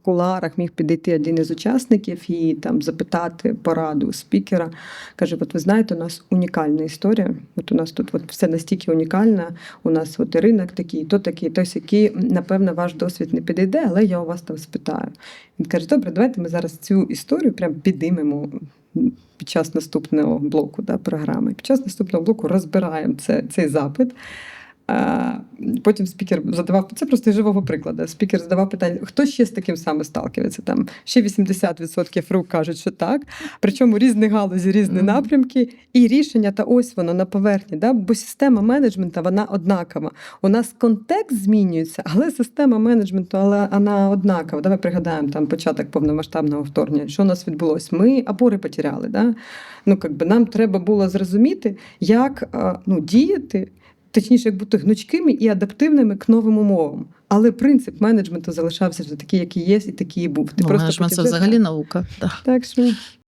кулуарах міг підійти один із учасників і там запитати пораду у спікера. Каже, от ви знаєте, у нас унікальна історія, от у нас тут от все настільки унікальне, у нас от і ринок такий, то такий, то сякий, напевно, ваш досвід не підійде, але я у вас там спитаю. Він каже, добре, давайте ми зараз цю історію прям підіймемо під час наступного блоку програми. Під час наступного блоку розбираємо цей запит. Потім спікер задавав, це просто живого прикладу, спікер задавав питання, хто ще з таким саме сталкивається? Там ще 80% рук кажуть, що так, причому різні галузі, різні напрямки, і рішення, та ось воно на поверхні, бо система менеджменту, вона однакова. У нас контекст змінюється, але система менеджменту, вона однакова. Давай пригадаємо там початок повномасштабного вторгнення, що у нас відбулося? Ми опори потеряли. Нам треба було зрозуміти, як діяти, точніше, як бути гнучкими і адаптивними к новим умовам. Але принцип менеджменту залишався вже такий, який є, і такий і був. Менеджмент – це взагалі наука. Так що...